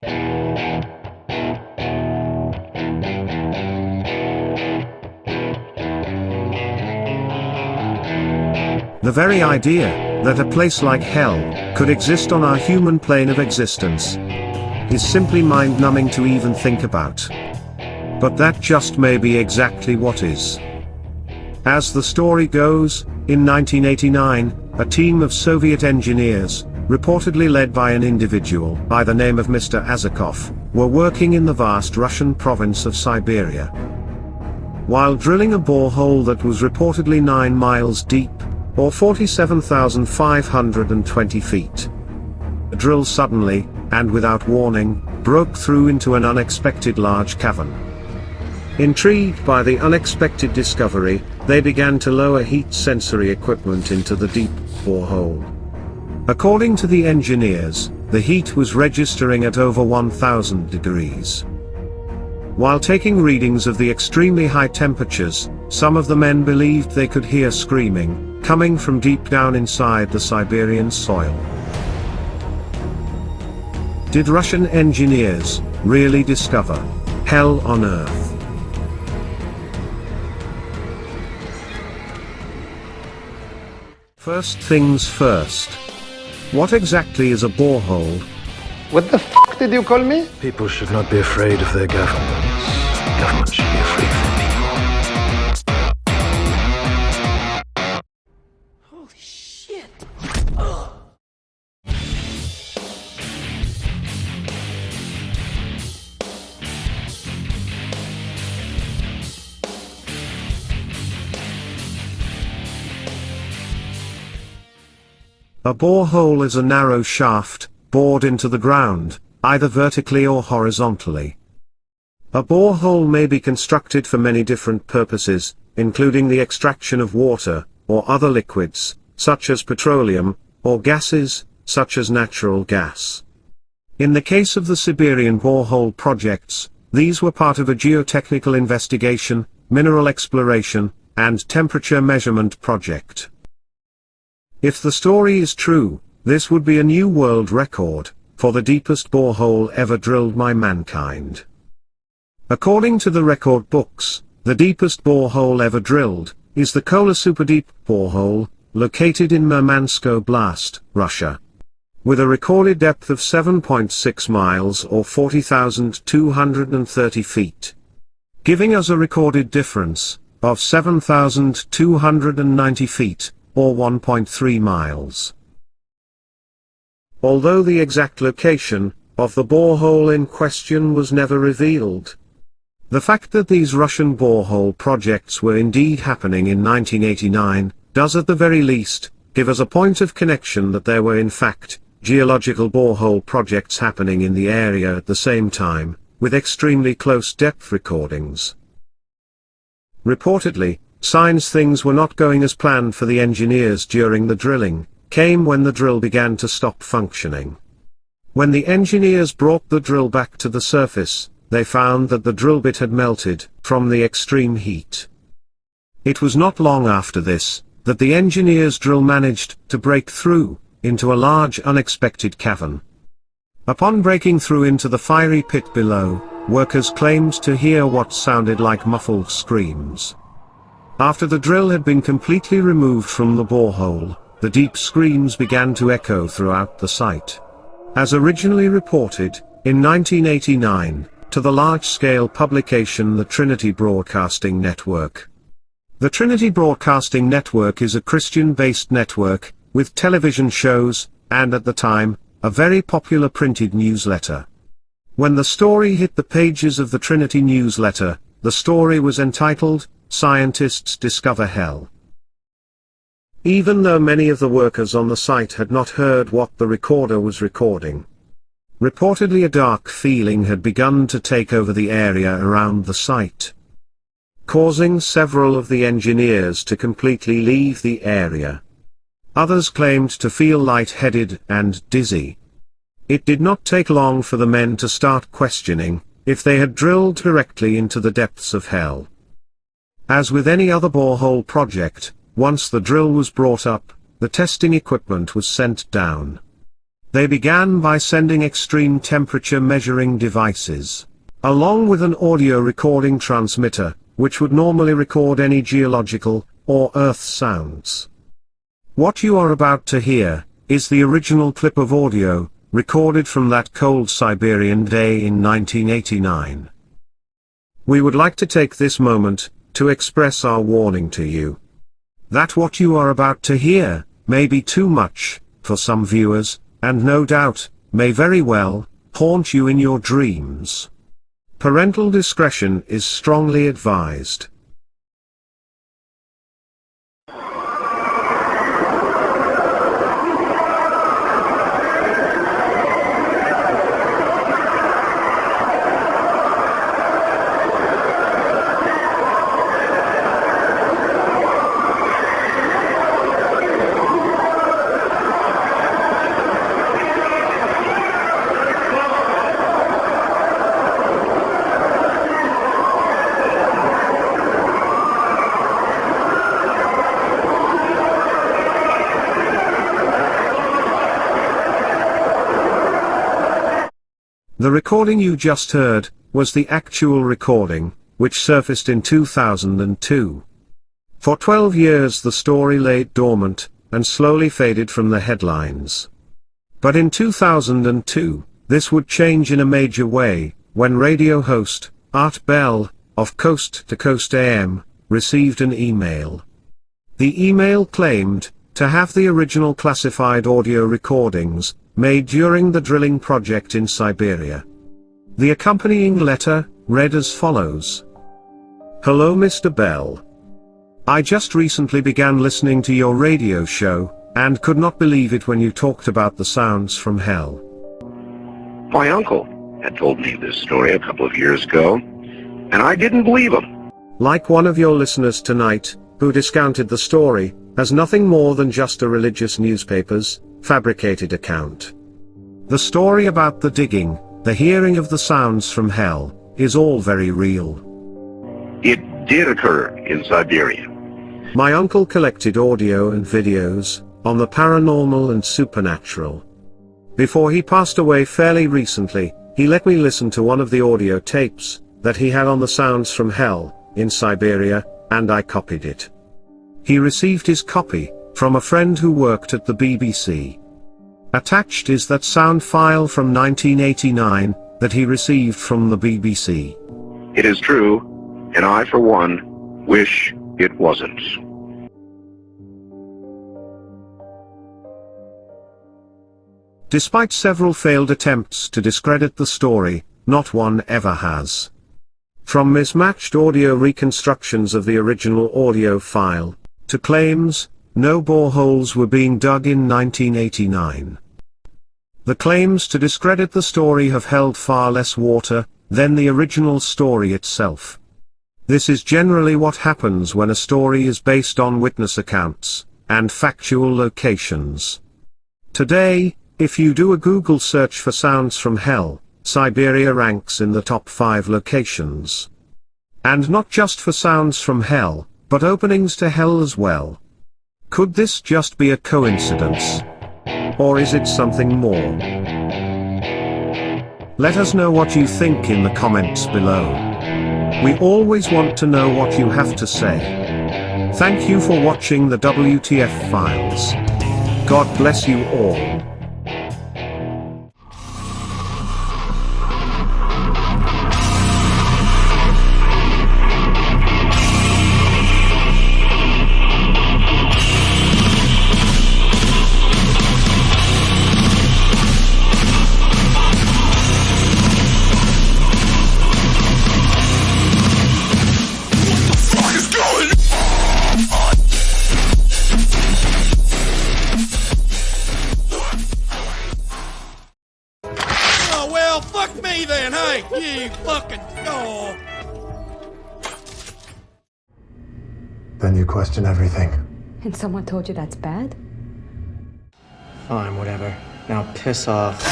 The very idea that a place like hell could exist on our human plane of existence is simply mind-numbing to even think about. But that just may be exactly what is. As the story goes, in 1989, a team of Soviet engineers, reportedly led by an individual by the name of Mr. Azakov, were working in the vast Russian province of Siberia. While drilling a borehole that was reportedly 9 miles deep, or 47,520 feet. The drill suddenly, and without warning, broke through into an unexpected large cavern. Intrigued by the unexpected discovery, they began to lower heat sensory equipment into the deep borehole. According to the engineers, the heat was registering at over 1,000 degrees. While taking readings of the extremely high temperatures, some of the men believed they could hear screaming coming from deep down inside the Siberian soil. Did Russian engineers really discover hell on Earth? First things first. What exactly is a borehole? What the f*** did you call me? People should not be afraid of their governments. Governments should be afraid of their people. Holy shit! A borehole is a narrow shaft, bored into the ground, either vertically or horizontally. A borehole may be constructed for many different purposes, including the extraction of water, or other liquids, such as petroleum, or gases, such as natural gas. In the case of the Siberian borehole projects, these were part of a geotechnical investigation, mineral exploration, and temperature measurement project. If the story is true, this would be a new world record for the deepest borehole ever drilled by mankind. According to the record books, the deepest borehole ever drilled is the Kola Superdeep borehole, located in Murmansk Oblast, Russia, with a recorded depth of 7.6 miles or 40,230 feet, giving us a recorded difference of 7,290 feet, or 1.3 miles. Although the exact location of the borehole in question was never revealed, the fact that these Russian borehole projects were indeed happening in 1989, does at the very least, give us a point of connection that there were in fact, geological borehole projects happening in the area at the same time, with extremely close depth recordings. Reportedly, signs things were not going as planned for the engineers during the drilling, came when the drill began to stop functioning. When the engineers brought the drill back to the surface, they found that the drill bit had melted from the extreme heat. It was not long after this that the engineers' drill managed to break through into a large unexpected cavern. Upon breaking through into the fiery pit below, workers claimed to hear what sounded like muffled screams. After the drill had been completely removed from the borehole, the deep screams began to echo throughout the site. As originally reported, in 1989, to the large-scale publication The Trinity Broadcasting Network. The Trinity Broadcasting Network is a Christian-based network, with television shows, and at the time, a very popular printed newsletter. When the story hit the pages of the Trinity newsletter, the story was entitled, "Scientists Discover Hell." Even though many of the workers on the site had not heard what the recorder was recording, reportedly a dark feeling had begun to take over the area around the site, causing several of the engineers to completely leave the area. Others claimed to feel lightheaded and dizzy. It did not take long for the men to start questioning if they had drilled directly into the depths of hell. As with any other borehole project, once the drill was brought up, the testing equipment was sent down. They began by sending extreme temperature measuring devices, along with an audio recording transmitter, which would normally record any geological, or earth sounds. What you are about to hear, is the original clip of audio, recorded from that cold Siberian day in 1989. We would like to take this moment, to express our warning to you. That what you are about to hear, may be too much, for some viewers, and no doubt, may very well, haunt you in your dreams. Parental discretion is strongly advised. The recording you just heard, was the actual recording, which surfaced in 2002. For 12 years the story lay dormant, and slowly faded from the headlines. But in 2002, this would change in a major way, when radio host, Art Bell, of Coast to Coast AM, received an email. The email claimed, to have the original classified audio recordings, made during the drilling project in Siberia. The accompanying letter, read as follows. Hello Mr. Bell. I just recently began listening to your radio show, and could not believe it when you talked about the sounds from hell. My uncle had told me this story a couple of years ago, and I didn't believe him. Like one of your listeners tonight, who discounted the story, as nothing more than just a religious newspaper's fabricated account. The story about the digging, the hearing of the sounds from hell, is all very real. It did occur in Siberia. My uncle collected audio and videos, on the paranormal and supernatural. Before he passed away fairly recently, he let me listen to one of the audio tapes, that he had on the sounds from hell, in Siberia, and I copied it. He received his copy, from a friend who worked at the BBC. Attached is that sound file from 1989, that he received from the BBC. It is true, and I, for one, wish it wasn't. Despite several failed attempts to discredit the story, not one ever has. From mismatched audio reconstructions of the original audio file, to claims, no boreholes were being dug in 1989. The claims to discredit the story have held far less water, than the original story itself. This is generally what happens when a story is based on witness accounts, and factual locations. Today, if you do a Google search for sounds from hell, Siberia ranks in the top 5 locations. And not just for sounds from hell, but openings to hell as well. Could this just be a coincidence? Or is it something more? Let us know what you think in the comments below. We always want to know what you have to say. Thank you for watching the WTF Files. God bless you all. Fuck me then, hey, you fucking dog. Then you question everything. And someone told you that's bad? Fine, whatever. Now piss off.